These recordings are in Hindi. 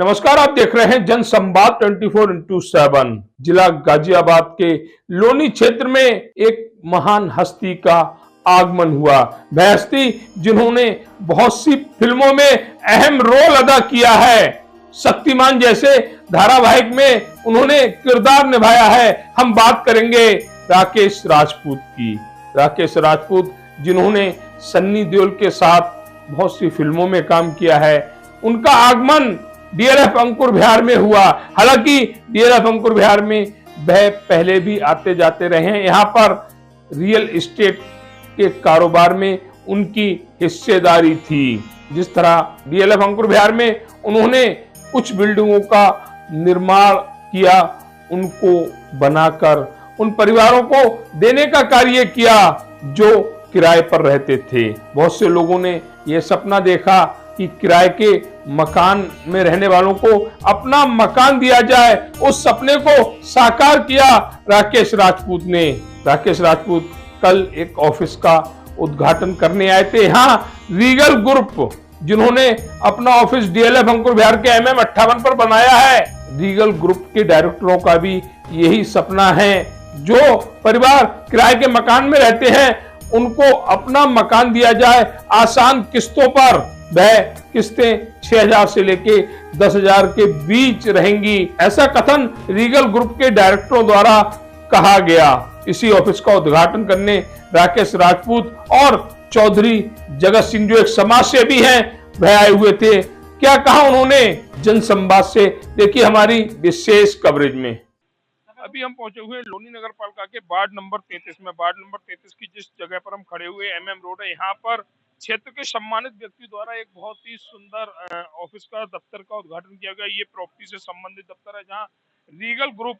नमस्कार, आप देख रहे हैं जनसंवाद 24x7। जिला गाजियाबाद के लोनी क्षेत्र में एक महान हस्ती का आगमन हुआ। वह हस्ती जिन्होंने बहुत सी फिल्मों में अहम रोल अदा किया है। शक्तिमान जैसे धारावाहिक में उन्होंने किरदार निभाया है। हम बात करेंगे राकेश राजपूत की। राकेश राजपूत जिन्होंने सन्नी देओल के साथ बहुत सी फिल्मों में काम किया है। उनका आगमन डीएलएफ अंकुर बिहार में हुआ। हालांकि डीएलएफ अंकुर बिहार में वह पहले भी आते जाते रहे हैं। यहाँ पर रियल एस्टेट के कारोबार में उनकी हिस्सेदारी थी। जिस तरह डीएलएफ अंकुर बिहार में उन्होंने कुछ बिल्डिंगों का निर्माण किया, उनको बनाकर उन परिवारों को देने का कार्य किया जो किराए पर रहते थे। बहुत से लोगों ने यह सपना देखा कि किराए के मकान में रहने वालों को अपना मकान दिया जाए। उस सपने को साकार किया राकेश राजपूत ने। राकेश राजपूत कल एक ऑफिस का उद्घाटन करने आए थे। यहाँ रीगल ग्रुप जिन्होंने अपना ऑफिस डीएलएफ अंकुर बिहार के MM 58 पर बनाया है, रीगल ग्रुप के डायरेक्टरों का भी यही सपना है। जो परिवार किराए के मकान में रहते हैं उनको अपना मकान दिया जाए आसान किस्तों पर। वह किस्तें 6,000 से लेके 10,000 के बीच रहेंगी, ऐसा कथन रीगल ग्रुप के डायरेक्टरों द्वारा कहा गया। इसी ऑफिस का उद्घाटन करने राकेश राजपूत और चौधरी जगत सिंह जो एक समाज सेवी हैं वह आए हुए थे। क्या कहा उन्होंने जनसंवाद से, देखिए हमारी विशेष कवरेज में। अभी हम पहुंचे हुए लोनी नगर पालिका के वार्ड नंबर 33 में। वार्ड नंबर 33 की जिस जगह पर हम खड़े हुए MM रोड है, यहाँ पर क्षेत्र के सम्मानित व्यक्ति द्वारा एक बहुत ही सुंदर ऑफिस का दफ्तर का उद्घाटन किया गया। ये प्रॉपर्टी से संबंधित दफ्तर है जहाँ रीगल ग्रुप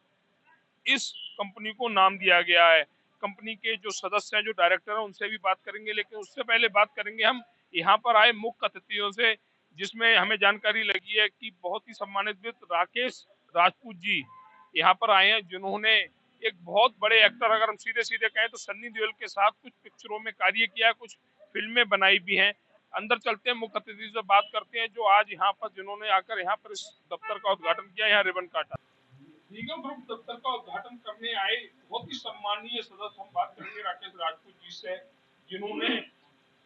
इस कंपनी को नाम दिया गया है। कंपनी के जो सदस्य हैं, जो डायरेक्टर हैं, उनसे भी बात करेंगे, लेकिन उससे पहले बात करेंगे हम यहाँ पर आए मुख्य अतिथियों से, जिसमें हमें जानकारी लगी है कि बहुत ही सम्मानित व्यक्ति राकेश राजपूत जी यहाँ पर आए हैं, जिन्होंने एक बहुत बड़े एक्टर, अगर हम सीधे सीधे कहें तो सन्नी देओल के साथ कुछ पिक्चरों में कार्य किया है, कुछ फिल्में बनाई भी हैं। अंदर चलते हैं, मुख्य अतिथि से बात करते हैं जो आज यहाँ पर जिन्होंने आकर यहाँ पर इस दफ्तर का उद्घाटन किया, यहाँ रिबन काटा। रीगल ग्रुप दफ्तर का उद्घाटन करने आए बहुत ही सम्मानीय सदस्य, हम बात करेंगे राकेश राजपूत जी से, जिन्होंने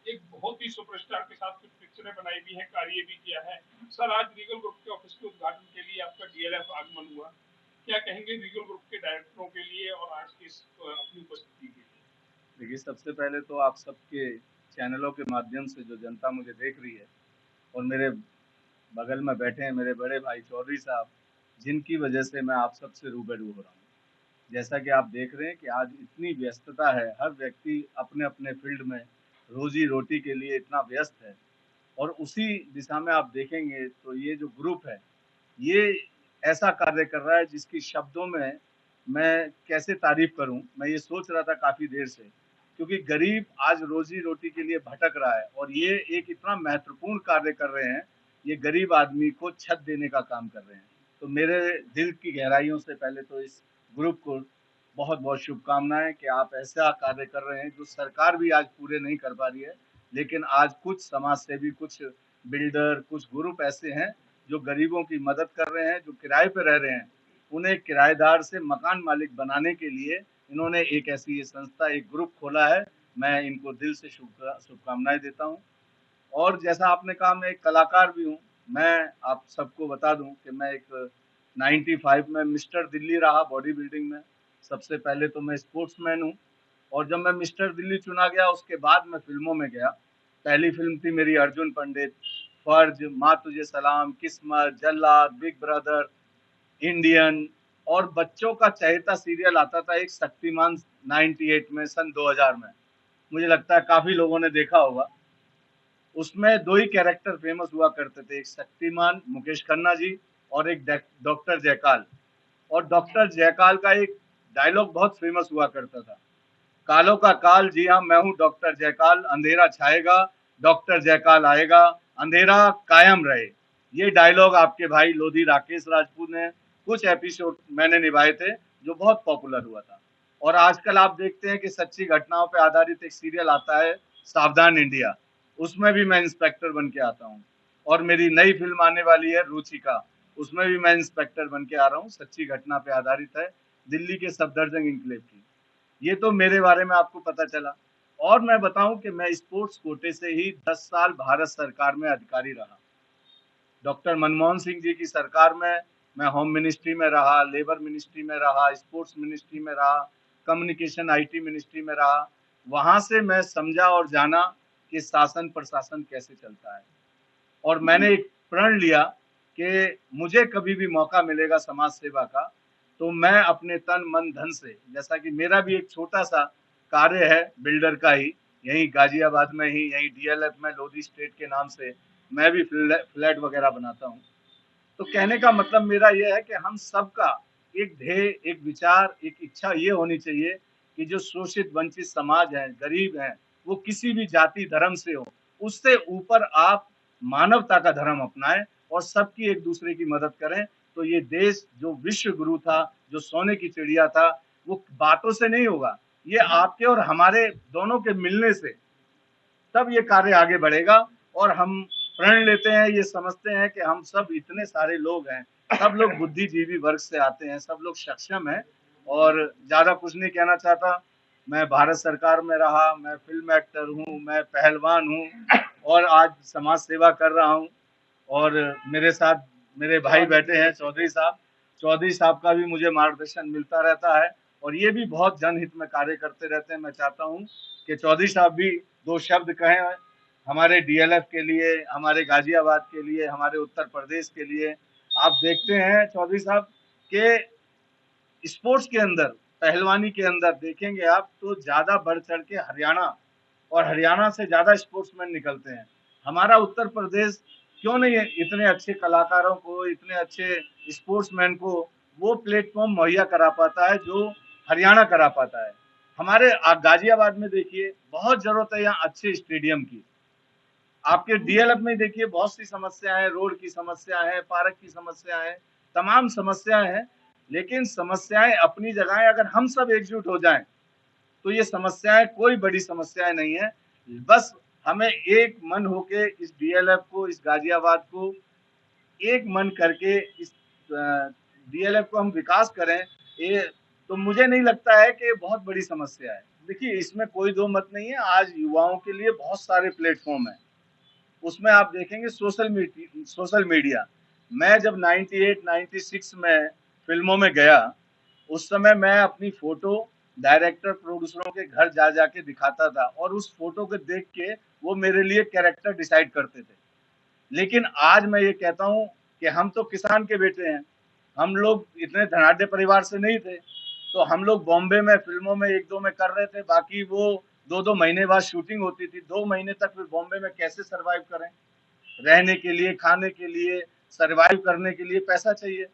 एक बहुत ही सुपरस्टार के साथ कुछ पिक्चरें बनाई भी हैं, कार्य भी किया है। सर, आज रीगल ग्रुप के ऑफिस के उद्घाटन के लिए आपका डीएलएफ आगमन हुआ, क्या कहेंगे रीगल ग्रुप के डायरेक्टरों के लिए और आज की अपनी उपस्थिति के लिए? देखिए, सबसे पहले तो आप सबके चैनलों के माध्यम से जो जनता मुझे देख रही है और मेरे बगल में बैठे हैं मेरे बड़े भाई चौधरी साहब, जिनकी वजह से मैं आप सबसे रूबरू हो रहा हूँ। जैसा कि आप देख रहे हैं कि आज इतनी व्यस्तता है, हर व्यक्ति अपने अपने फील्ड में रोजी रोटी के लिए इतना व्यस्त है, और उसी दिशा में आप देखेंगे तो ये जो ग्रुप है ये ऐसा कार्य कर रहा है जिसकी शब्दों में मैं कैसे तारीफ करूं। मैं ये सोच रहा था काफी देर से, क्योंकि गरीब आज रोजी रोटी के लिए भटक रहा है और ये एक इतना महत्वपूर्ण कार्य कर रहे हैं। ये गरीब आदमी को छत देने का काम कर रहे हैं। तो मेरे दिल की गहराइयों से पहले तो इस ग्रुप को बहुत बहुत शुभकामनाएं कि आप ऐसा कार्य कर रहे हैं जो सरकार भी आज पूरे नहीं कर पा रही है। लेकिन आज कुछ समाज सेवी, कुछ बिल्डर, कुछ ग्रुप ऐसे हैं जो गरीबों की मदद कर रहे हैं, जो किराए पे रह रहे हैं, उन्हें किराएदार से मकान मालिक बनाने के लिए इन्होंने एक ऐसी संस्था, एक ग्रुप खोला है। मैं इनको दिल से शुभकामनाएं देता हूं। और जैसा आपने कहा, मैं एक कलाकार भी हूं। मैं आप सबको बता दूं कि मैं एक 95 में मिस्टर दिल्ली रहा बॉडी बिल्डिंग में। सबसे पहले तो मैं स्पोर्ट्समैन हूं, और जब मैं मिस्टर दिल्ली चुना गया उसके बाद मैं फिल्मों में गया। पहली फिल्म थी मेरी अर्जुन पंडित, फर्ज, माँ तुझे सलाम, किस्मत, जल्लाद, बिग ब्रदर, इंडियन, और बच्चों का चहेता सीरियल आता था एक शक्तिमान 98 में, सन 2000 में। मुझे लगता है काफी लोगों ने देखा होगा। उसमें दो ही कैरेक्टर फेमस हुआ करते थे, एक शक्तिमान मुकेश खन्ना जी और एक डॉक्टर जयकाल। और डॉक्टर जयकाल का एक डायलॉग बहुत फेमस हुआ करता था, कालों का काल, जी हाँ मैं हूँ डॉक्टर जयकाल, अंधेरा छाएगा डॉक्टर जयकाल आएगा, अंधेरा कायम रहे। ये डायलॉग आपके भाई लोधी राकेश राजपूत ने कुछ एपिसोड मैंने निभाए थे जो बहुत पॉपुलर हुआ था। और आजकल आप देखते हैं कि सच्ची घटनाओं पर आधारित एक सीरियल आता है सावधान इंडिया, उसमें भी मैं इंस्पेक्टर बन के आता हूँ। और मेरी नई फिल्म आने वाली है रुचिका, उसमें भी मैं इंस्पेक्टर बन के आ रहा हूँ, सच्ची घटना पे आधारित है, दिल्ली के सफदरजंग इंक्लेव की। ये तो मेरे बारे में आपको पता चला। और मैं बताऊं कि मैं स्पोर्ट्स कोटे से ही 10 साल भारत सरकार में अधिकारी रहा। डॉक्टर मनमोहन सिंह जी की सरकार में मैं होम मिनिस्ट्री में रहा, लेबर मिनिस्ट्री में रहा, स्पोर्ट्स मिनिस्ट्री में रहा, कम्युनिकेशन आईटी मिनिस्ट्री में रहा। वहां से मैं समझा और जाना कि शासन प्रशासन कैसे चलता है। और मैंने एक प्रण लिया कि मुझे कभी भी मौका मिलेगा समाज सेवा का, तो मैं अपने तन मन धन से, जैसा कि मेरा भी एक छोटा सा कार्य है बिल्डर का ही, यहीं गाजियाबाद में ही, यहीं डीएलएफ में लोधी स्टेट के नाम से मैं भी फ्लैट वगैरह बनाता हूँ। तो कहने का मतलब मेरा यह है कि हम सबका एक ध्येय, एक विचार, एक इच्छा ये होनी चाहिए कि जो शोषित वंचित समाज है, गरीब है, वो किसी भी जाति धर्म से हो, उससे ऊपर आप मानवता का धर्म अपनाएं और सबकी एक दूसरे की मदद करें। तो ये देश जो विश्व गुरु था, जो सोने की चिड़िया था, वो बातों से नहीं होगा, ये आपके और हमारे दोनों के मिलने से तब ये कार्य आगे बढ़ेगा। और हम प्रण लेते हैं, ये समझते हैं कि हम सब इतने सारे लोग हैं, सब लोग बुद्धिजीवी वर्ग से आते हैं, सब लोग सक्षम हैं। और ज्यादा कुछ नहीं कहना चाहता। मैं भारत सरकार में रहा, मैं फिल्म एक्टर हूँ, मैं पहलवान हूँ और आज समाज सेवा कर रहा हूँ। और मेरे साथ मेरे भाई बैठे हैं चौधरी साहब। चौधरी साहब का भी मुझे मार्गदर्शन मिलता रहता है और ये भी बहुत जनहित में कार्य करते रहते हैं। मैं चाहता हूँ कि चौधरी साहब भी दो शब्द कहें हमारे डीएलएफ के लिए, हमारे गाजियाबाद के लिए, हमारे उत्तर प्रदेश के लिए। आप देखते हैं चौधरी साहब के स्पोर्ट्स के अंदर, पहलवानी के अंदर देखेंगे आप तो ज्यादा बढ़ चढ़ के हरियाणा, और हरियाणा से ज्यादा स्पोर्ट्समैन निकलते हैं। हमारा उत्तर प्रदेश क्यों नहीं है इतने अच्छे कलाकारों को, इतने अच्छे स्पोर्ट्समैन को वो प्लेटफॉर्म मुहैया करा पाता है जो हरियाणा करा पाता है। हमारे गाजियाबाद में देखिए बहुत जरूरत है यहाँ अच्छे स्टेडियम की। आपके डीएलएफ में देखिए बहुत सी समस्याएं हैं, रोड की समस्या है, पार्क की समस्या है, तमाम समस्याएं हैं। लेकिन समस्याएं अपनी जगह है, अगर हम सब एकजुट हो जाएं तो ये समस्याएं कोई बड़ी समस्याएं नहीं है। बस हमें एक मन होके इस डीएलएफ को, इस गाजियाबाद को एक मन करके इस डीएलएफ को हम विकास करें। ये तो मुझे नहीं लगता है कि ये बहुत बड़ी समस्या है। देखिए इसमें कोई दो मत नहीं है, आज युवाओं के लिए बहुत सारे प्लेटफॉर्म है। उसमें आप देखेंगे सोशल मीडिया। मैं जब 98 96 में फिल्मों में गया, उस समय मैं अपनी फोटो डायरेक्टर प्रोड्यूसरों के घर जा जाके दिखाता था और उस फोटो को देख के वो मेरे लिए कैरेक्टर डिसाइड करते थे। लेकिन आज मैं ये कहता हूँ कि हम तो किसान के बेटे हैं, हम लोग इतने धनाढ्य परिवार से नहीं थे। तो हम लोग बॉम्बे में फिल्मों में एक दो में कर रहे थे, बाकी वो 2-2 महीने बाद शूटिंग होती थी। 2 महीने तक फिर बॉम्बे में कैसे सरवाइव करें? रहने के लिए, खाने के लिए, सरवाइव करने के लिए पैसा चाहिए।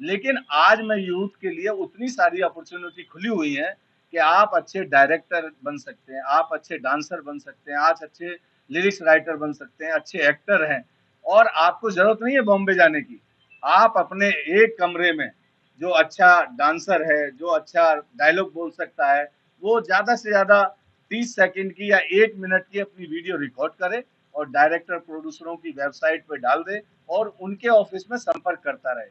लेकिन आज मैं यूथ के लिए उतनी सारी अपॉर्चुनिटी खुली हुई है कि आप अच्छे डायरेक्टर बन सकते हैं, आप अच्छे डांसर बन सकते हैं, आज अच्छे लिरिक्स राइटर बन सकते हैं, अच्छे एक्टर हैं। और आपको जरूरत नहीं है बॉम्बे जाने की। आप अपने एक कमरे में जो अच्छा डांसर है, जो अच्छा डायलॉग बोल सकता है, वो ज्यादा से ज्यादा 30 सेकंड की या 1 मिनट की अपनी वीडियो रिकॉर्ड करे और डायरेक्टर प्रोड्यूसरों की वेबसाइट पे डाल दे और उनके ऑफिस में संपर्क करता रहे।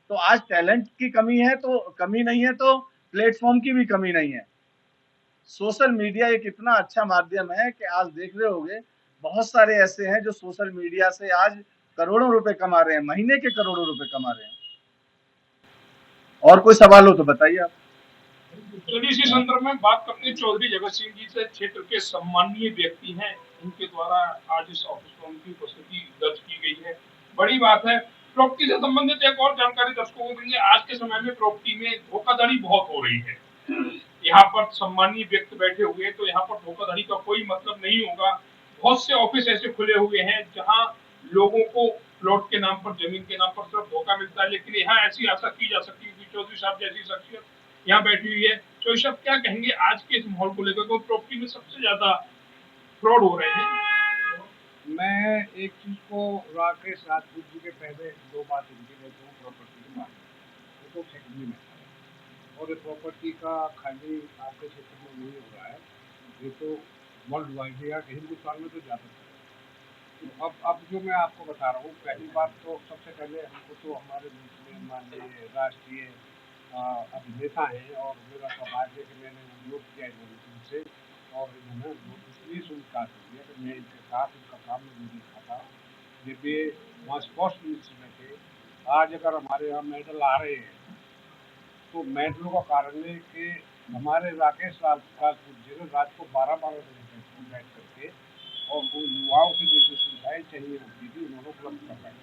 तो आज टैलेंट की कमी है तो कमी नहीं है, तो प्लेटफॉर्म की भी कमी नहीं है। सोशल मीडिया एक इतना अच्छा माध्यम है कि आज देख रहे होंगे बहुत सारे ऐसे हैं जो सोशल मीडिया से आज करोड़ों रुपए कमा रहे हैं, महीने के करोड़ों रुपए कमा रहे हैं। और कोई सवाल हो तो बताइए आप। चलिए इसी संदर्भ में बात करते हैं चौधरी जगत सिंह जी से, क्षेत्र के सम्मानीय व्यक्ति हैं, उनके द्वारा आज इस ऑफिस में उनकी उपस्थिति दर्ज की गई है, बड़ी बात है। प्रॉपर्टी से संबंधित एक और जानकारी दर्शकों को देंगे। आज के समय में प्रॉपर्टी में धोखाधड़ी बहुत हो रही है। यहाँ पर सम्मानीय व्यक्ति बैठे हुए हैं तो यहाँ पर धोखाधड़ी का कोई मतलब नहीं होगा। बहुत से ऑफिस ऐसे खुले हुए हैं जहाँ लोगों को प्लॉट के नाम पर, जमीन के नाम पर सिर्फ धोखा मिलता है, लेकिन यहाँ ऐसी आशा की जा सकती है कि चौधरी साहब जैसी शख्सियत यहाँ बैठी हुई है। चौधरी साहब क्या कहेंगे आज के इस माहौल को लेकर, तो प्रॉपर्टी में सबसे ज्यादा फ्रॉड हो रहे हैं? मैं एक चीज को राकेश राजपूत जी के पहले दो बात इनकी लेता हूँ प्रॉपर्टी के बारे में। वो तो सेकेंडरी में और ये प्रॉपर्टी का खाली आपके क्षेत्र में नहीं हो रहा है, ये तो वर्ल्ड वाइड है, या हिंदुस्तान में तो ज़्यादा है। अब जो मैं आपको बता रहा हूँ, पहली बात तो सबसे पहले हमको तो हमारे मुल्क में माननीय राष्ट्रीय अभिनेता हैं और मेरा सौभाग्य है कि मैंने अनुरोध किया इन्होंने उनसे और इन्होंने इसलिए स्वीकार कर दिया कि मैं इनके साथ इनका काम में देखा था जब ये वहाँ स्पोर्ट्स मिनिस्टर में थे। आज अगर हमारे यहाँ मेडल आ रहे हैं तो मेडलों का कारण है कि हमारे राकेश राजपूत जी ने रात को 12-12 बजे तक बैठ करके और उन युवाओं के लिए जो सुविधाएं चाहिए होती थी उन्होंने उपलब्ध करवाई।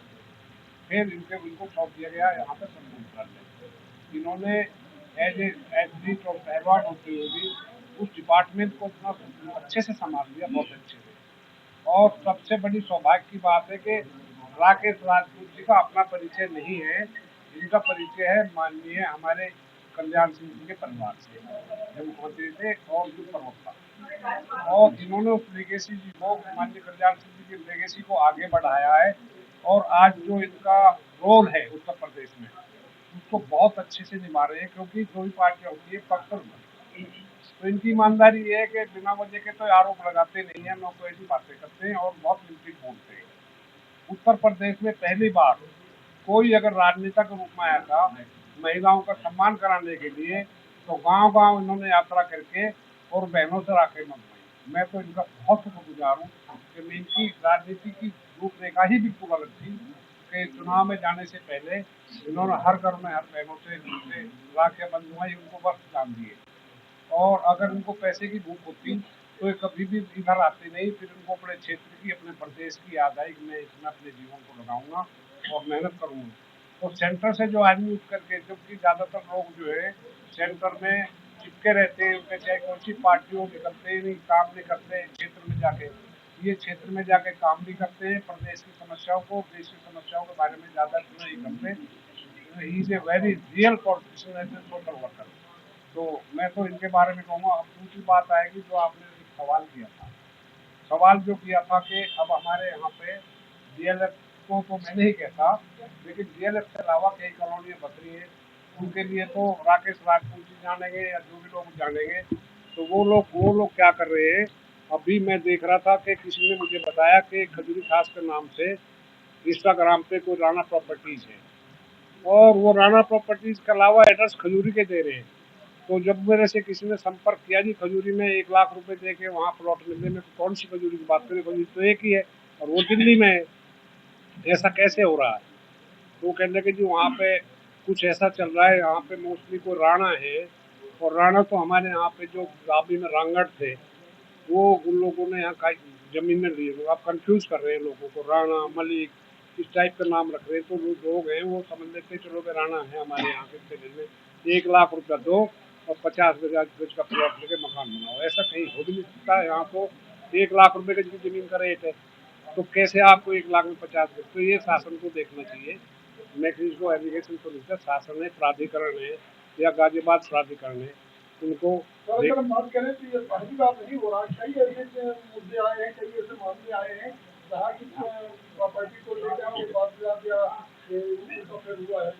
फिर इनको सौंप दिया गया यहाँ पे सब मंत्रालय। इन्होंने एज एथलीट और पहलवान होते हुए भी उस डिपार्टमेंट को इतना अच्छे से संभाल लिया, बहुत अच्छे से। और सबसे बड़ी सौभाग्य की बात है कि राकेश राजपूत जी का अपना परिचय नहीं है, इनका परिचय है माननीय हमारे कल्याण सिंह जी के परिवार से, जब मुख्यमंत्री थे और जो प्रवक्ता, और इन्होंने उस लेगेसी जी को, माननीय कल्याण सिंह जी की लेगेसी को आगे बढ़ाया है। और आज जो इनका रोल है उत्तर प्रदेश में उसको बहुत अच्छे से निभा रहे हैं, क्योंकि जो भी पार्टियां होती है पक्कर तो इनकी ईमानदारी ये है कि बिना वजह के तो आरोप लगाते नहीं है, लोग को ऐसी बातें करते हैं और बहुत लिमिटेड बोलते हैं। उत्तर प्रदेश में पहली बार कोई अगर राजनेता के रूप में आया था महिलाओं का सम्मान कराने के लिए, तो गांव गांव इन्होंने यात्रा करके और बहनों से राखें मंगवाई। मैं तो इनका बहुत शुक्रगुजार हूँ कि मैं इनकी राजनीति की रूपरेखा ही बिल्कुल अलग थी कि चुनाव में जाने से पहले इन्होंने हर घर में हर बहनों से राखें बंधवाई, उनको वस्त्र दान दिए। और अगर उनको पैसे की भूख होती तो ये कभी भी इधर आते नहीं, फिर उनको अपने क्षेत्र की, अपने प्रदेश की याद आई कि मैं इसमें अपने जीवन को लगाऊंगा और मेहनत करूंगा। तो सेंटर से जो आदमी उठ करके, जबकि ज़्यादातर लोग जो है सेंटर में चिपके रहते हैं, उनके चाहे कौन सी पार्टियों निकलते ही नहीं, काम नहीं करते क्षेत्र में जाके। ये क्षेत्र में जाके काम भी करते हैं, प्रदेश की समस्याओं को, देश की समस्याओं के बारे में ज़्यादा नहीं करते। He is a very real politician and social worker. तो मैं तो इनके बारे में कहूँगा। अब दूसरी बात आएगी जो आपने एक सवाल किया था, सवाल जो किया था कि अब हमारे यहाँ पे डीएलएफ को तो मैं नहीं कहता, लेकिन डीएलएफ के अलावा कई कॉलोनियाँ बच रही हैं, उनके लिए तो राकेश राजपूत जी जानेंगे या जो भी लोग जानेंगे। तो वो लोग क्या कर रहे हैं, अभी मैं देख रहा था कि किसी ने मुझे बताया कि खजूरी खास के नाम से इंस्टाग्राम पे कोई राणा प्रॉपर्टीज है और वो राणा प्रॉपर्टीज के अलावा एड्रेस खजूरी के दे रहे हैं। तो जब मेरे से किसी ने संपर्क किया जी खजूरी में 1 लाख रुपए दे के वहाँ प्लॉट मिलने में, कौन सी खजूरी की बात करें, खजूरी तो एक ही है और वो दिल्ली में है, ऐसा कैसे हो रहा है। तो कहने के जी वहाँ पे कुछ ऐसा चल रहा है, यहाँ पे मोस्टली कोई राणा है और राणा तो हमारे यहाँ पे जो गाबी में रांगड़ थे वो उन लोगों ने यहाँ का जमीनें ली। तो आप कंफ्यूज कर रहे हैं लोगों को, राणा मलिक इस टाइप का नाम रख रहे हैं। तो वो लोग हैं वो समझ लेते चलो कि राणा है हमारे यहाँ के में 1 लाख रुपया दो और 50 गज का प्लॉट लेके मकान बनाओ। ऐसा कहीं हो भी नहीं सकता। यहाँ तो 1 लाख रुपए गज की जमीन का रेट है, तो कैसे आपको 1 लाख में 50 गज। तो ये शासन को देखना चाहिए। मैं किसी को एलिगेशन तो नहीं था, शासन है, प्राधिकरण है या गाजियाबाद प्राधिकरण है, उनको अगर हम बात करें तो ये पहली बात नहीं हो रहा। कई ऐसे मुद्दे आए हैं, कई ऐसे मामले आए हैं जहाँ की प्रॉपर्टी को लेकर विवाद या उलटफेर हुआ है।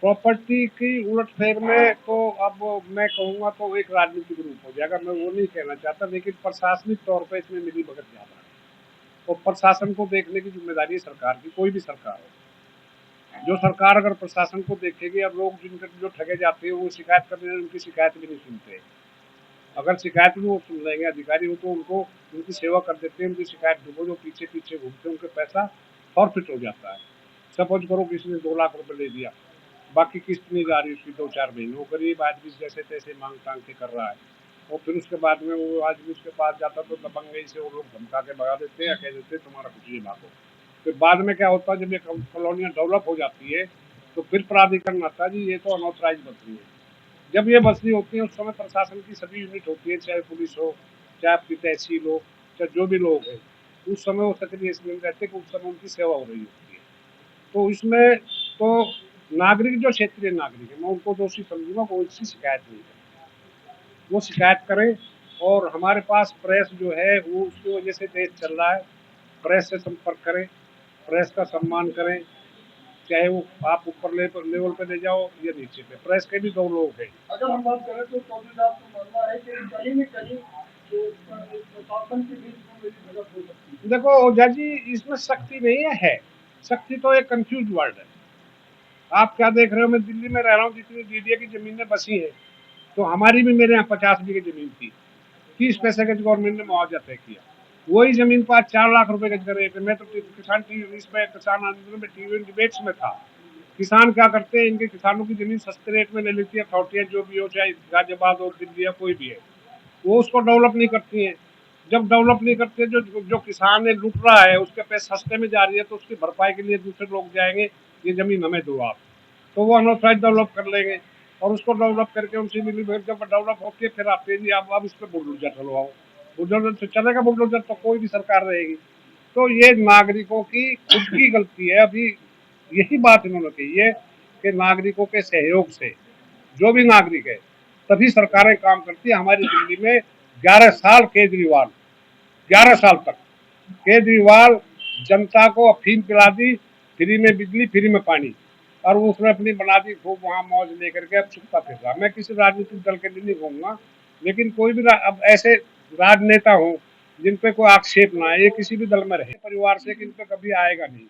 प्रॉपर्टी की उलटफेर में तो अब मैं कहूँगा तो एक राजनीतिक रूप हो जाएगा, मैं वो नहीं कहना चाहता, लेकिन प्रशासनिक तौर पर इसमें मिली भगत ज़्यादा है और प्रशासन को देखने की जिम्मेदारी है सरकार की, कोई भी सरकार हो। जो सरकार अगर प्रशासन को देखेगी, अब लोग जिनके जो ठगे जाते हैं वो शिकायत करने हैं, उनकी शिकायत भी नहीं सुनते। अगर शिकायत भी वो सुन लेंगे अधिकारी हो तो उनको उनकी सेवा कर देते हैं, उनकी शिकायत जो पीछे पीछे घूमते हैं उनके पैसा फॉरफिट हो जाता है। सपोज करो किसी ने 2 लाख रुपए ले दिया, बाकी किस्त नहीं जा रही उसकी 2-4 महीने, वो गरीब आदमी जैसे तैसे मांग टांग के कर रहा है और फिर उसके बाद में वो आदमी उसके पास जाता तो दबंगई से वो लोग धमका के भगा देते हैं या कह देते तुम्हारा कुछ नहीं भागो। फिर बाद में क्या होता है, जब ये कॉलोनियाँ डेवलप हो जाती है तो फिर प्राधिकरण आता है जी ये तो अनऑथराइज बस रही है। जब ये बस्ती होती है उस समय प्रशासन की सभी यूनिट होती है, चाहे पुलिस हो, चाहे आपकी तहसील हो, चाहे जो भी लोग हैं, उस समय वो सक्रिय इसमें रहते कि उस समय उनकी सेवा हो रही होती है। तो इसमें तो नागरिक जो क्षेत्रीय नागरिक है मैं उनको दोषी समझूंगा, वो इसकी शिकायत नहीं करें, वो शिकायत करें। और हमारे पास प्रेस जो है वो उसकी वजह से देश चल रहा है, प्रेस से संपर्क करें, प्रेस का सम्मान करें, चाहे वो आप ऊपर लेवल पे ले जाओ या नीचे पे, प्रेस के भी 2 लोग हैं। अगर हम बात करें तो चौधरी साहब का मानना है कि कहीं न कहीं तो प्रशासन के बीच में मेरी झड़प हो सकती है? देखो ओझा जी, इसमें सख्ती नहीं है, सख्ती तो एक कंफ्यूज वर्ड है। आप क्या देख रहे हो, मैं दिल्ली में रह रहा हूँ, जितनी डीडीए की जमीनें बसी हैं, तो हमारी भी मेरे यहाँ 50 बीघे जमीन थी, 30 पैसे का गवर्नमेंट ने मुआवजा तय किया। वही जमीन पर आज 4 लाख रुपए गज का रेट है। मैं तो किसान इसमें किसान आंदोलन में टीवी डिबेट्स में था। किसान क्या करते हैं, इनके किसानों की जमीन सस्ते रेट में ले लेती है अथॉरिटियां, जो भी हो, चाहे गाजियाबाद हो, दिल्ली या कोई भी है, वो उसको डेवलप नहीं करती हैं। जब डेवलप नहीं करते, जो जो किसान है लूट रहा है, उसके पैसे सस्ते में जा रही है, तो उसकी भरपाई के लिए दूसरे लोग जाएंगे, ये जमीन हमें दो आप, तो वो अनऑथराइज डेवलप कर लेंगे और उसको डेवलप करके उनसे मिली भगत जब डेवलप होती है, फिर आते हैं जी आप अब इस पर बुलडोजर चलवाओ। बुलडोजर से चलेगा, बुलडोजर तो कोई भी सरकार रहेगी। तो ये नागरिकों की खुद की गलती है। अभी यही बात इन्होंने कही है कि नागरिकों के सहयोग से, जो भी नागरिक है, तभी सरकारें काम करती है। हमारी दिल्ली में 11 साल केजरीवाल, 11 साल तक केजरीवाल जनता को अफीम पिला दी, फ्री में बिजली, फ्री में पानी, और वो उसने अपनी बना दी खूब वहां मौज लेकर के अब छुपता फिर रहा। मैं किसी राजनीतिक दल के लिए नहीं कहूंगा, लेकिन कोई भी अब ऐसे राजनेता हो जिन पे कोई आक्षेप ना है, ये किसी भी दल में रहे परिवार से, कि इन पे कभी आएगा नहीं।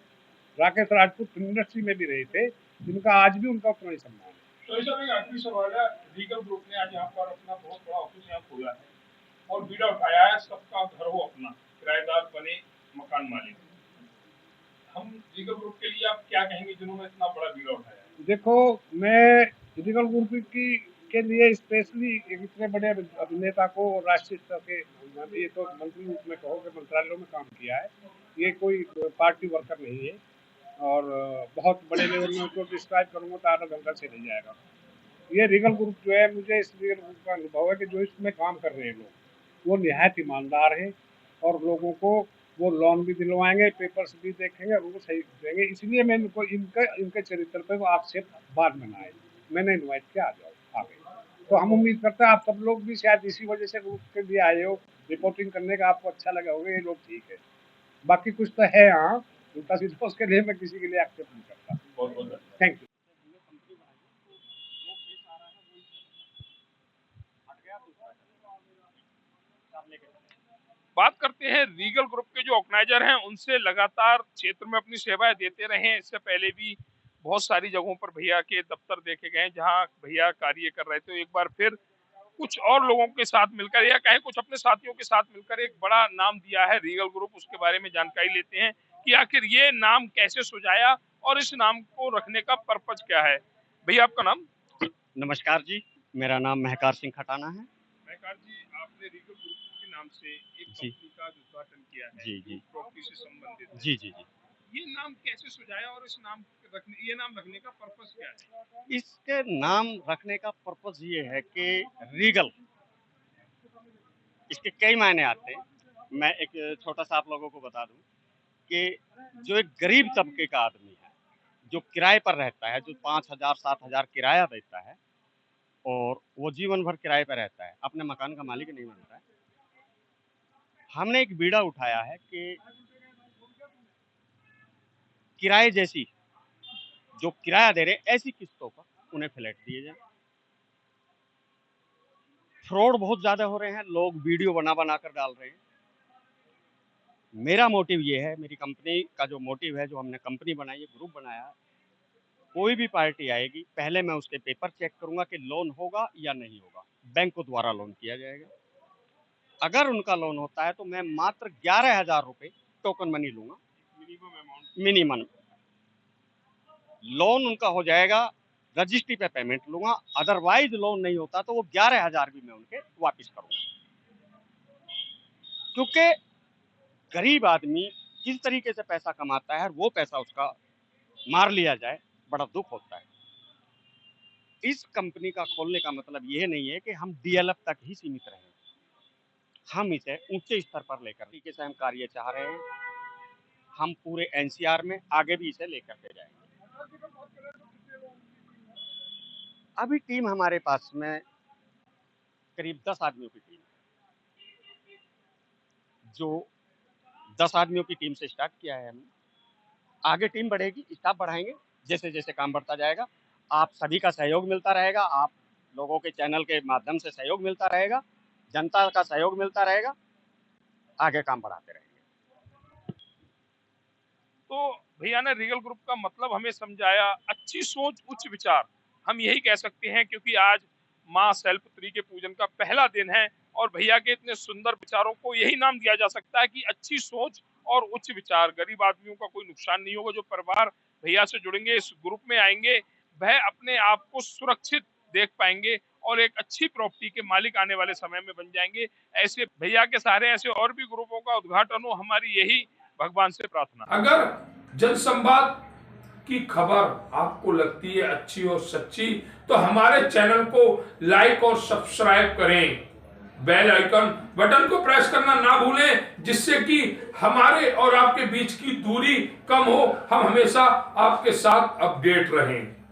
राकेश राजपूत फिल्म इंडस्ट्री में भी रहे थे, जिनका आज भी उनका उतना ही सम्मान है। तो ऐसा एक आखिरी सवाल है, रीगल ग्रुप ने आज यहाँ पर अपना बहुत बड़ा ऑफिस यहाँ खोला है और बीड़ा उठाया है, सबका घर हो अपना, किराएदार बने मकान मालिक। हम रीगल ग्रुप के लिए आप क्या कहेंगे जिन्होंने इतना बड़ा बीड़ा उठाया है? देखो, मैं रीगल ग्रुप की के लिए स्पेशली इतने बड़े अभिनेता को राष्ट्रीय स्तर के, ये तो मंत्री रूप में कहो कि मंत्रालयों में काम किया है, ये कोई पार्टी वर्कर नहीं है, और बहुत बड़े लेवल में उसको डिस्क्राइब करूंगा तो आधा घंटा से नहीं जाएगा। ये रीगल ग्रुप जो है, मुझे इस रीगल ग्रुप का अनुभव है कि जो इसमें काम कर रहे हैं लोग, वो निहायत ईमानदार हैं और लोगों को वो लोन भी दिलवाएंगे, पेपर्स भी देखेंगे और उनको सही देंगे। इसलिए मैं इनको इनके चरित्र पे वो आक्षेप बाद में ना आए, मैंने इन्वाइट किया, आ जाओ आगे। तो हम उम्मीद करते हैं आप सब लोग भी शायद इसी वजह से ग्रुप के लिए आए हो, रिपोर्टिंग करने का आपको अच्छा लगा होगा, ये लोग ठीक है। बाकी कुछ तो है हाँ उल्टा सीधा, उसके लिए मैं किसी के लिए आक्षेप नहीं करता। बहुत बहुत थैंक यू। बात करते हैं रीगल ग्रुप के जो ऑर्गेनाइजर हैं उनसे। लगातार क्षेत्र में अपनी सेवाएं देते रहे हैं। इससे पहले भी बहुत सारी जगहों पर भैया के दफ्तर देखे गए जहां भैया कार्य कर रहे थे। एक बार फिर कुछ और लोगों के साथ मिलकर या कहें कुछ अपने साथियों के साथ मिलकर एक बड़ा नाम दिया है रीगल ग्रुप, उसके बारे में जानकारी लेते हैं कि आखिर ये नाम कैसे सुझाया और इस नाम को रखने का पर्पज क्या है। भैया आपका नाम? नमस्कार जी, मेरा नाम महकार सिंह खटाना है। महकार जी, आपने रीगल ग्रुप के नाम से एक जी। कंपनी का उद्घाटन किया है जी, जी। प्रॉपर्टी से संबंधित है। जी, जी, जी। ये नाम कैसे सुझाया और इस नाम ये नाम रखने का पर्पस क्या है? इसके नाम रखने का पर्पस ये है कि रीगल, इसके कई मायने आते हैं। मैं एक छोटा-सा आप लोगों को बता दूँ कि जो एक गरीब तबके का आदमी है, जो किराए पर रहता है, जो 5,000 7,000 किराया देता है और वो जीवन भर किराए पे रहता है, अपने मकान का मालिक नहीं बनता है। हमने एक बीड़ा उठाया है कि किराए जैसी, जो किराया दे रहे हैं, ऐसी किस्तों पर उन्हें फ्लैट दिए जाएँ। फ्रॉड बहुत ज़्यादा हो रहे हैं, लोग वीडियो बना-बना कर डाल रहे हैं। मेरा मोटिव ये है, मेरी कंपनी का जो मोटिव है, जो हमने कंपनी बनाई है, ग्रुप बनाया है, कोई भी पार्टी आएगी, पहले मैं उसके पेपर चेक करूँगा कि लोन होगा या नहीं होगा। बैंकों द्वारा लोन किया जाएगा। अगर उनका लोन होता है तो मैं मात्र 11,000 रुपए टोकन मनी लूँगा, मिनिमम अमाउंट। मिनिमम। लोन उनका हो जाएगा, रजिस्ट्री पे पेमेंट लूँगा, अदरवाइज़ लोन नहीं होता तो वो 11,000 भी मैं उनके वापस करूँगा। क्योंकि गरीब आदमी किस तरीके से पैसा कमाता है, वो पैसा उसका मार लिया जाए, बड़ा दुख होता है। इस कंपनी का खोलने का मतलब ये नहीं है कि हम डीएलएफ तक ही सीमित रहें। हम इसे ऊंचे स्तर पर लेकर तरीके से हम कार्य चाह रहे हैं। हम पूरे एनसीआर में आगे भी इसे लेकर के जाएंगे। अभी टीम हमारे पास में करीब 10 आदमियों की टीम है, जो 10 आदमियों की टीम से स्टार्ट किया है हमने। आगे टीम बढ़ेगी, स्टाफ बढ़ाएंगे, जैसे जैसे काम बढ़ता जाएगा। आप सभी का सहयोग मिलता रहेगा, आप लोगों के चैनल के माध्यम से सहयोग मिलता रहेगा। जनता का सहयोग मिलता रहेगा, आगे काम बढ़ाते रहेंगे। तो भैया ने रीगल ग्रुप का मतलब हमें समझाया, अच्छी सोच उच्च विचार, हम यही कह सकते हैं, क्योंकि आज माँ शैलपुत्री के पूजन का पहला दिन है और भैया के इतने सुंदर विचारों को यही नाम दिया जा सकता है कि अच्छी सोच और उच्च विचार। गरीब आदमियों का कोई नुकसान नहीं होगा। जो परिवार भैया से जुड़ेंगे, इस ग्रुप में आएंगे, वह अपने आप को सुरक्षित देख पाएंगे और एक अच्छी प्रॉपर्टी के मालिक आने वाले समय में बन जाएंगे। ऐसे भैया के सहारे ऐसे और भी ग्रुपों का उद्घाटन हो, हमारी यही भगवान से प्रार्थना। अगर जनसंवाद की खबर आपको लगती है अच्छी और सच्ची, तो हमारे चैनल को लाइक और सब्सक्राइब करें, बेल आइकन बटन को प्रेस करना ना भूलें, जिससे कि हमारे और आपके बीच की दूरी कम हो, हम हमेशा आपके साथ अपडेट रहें।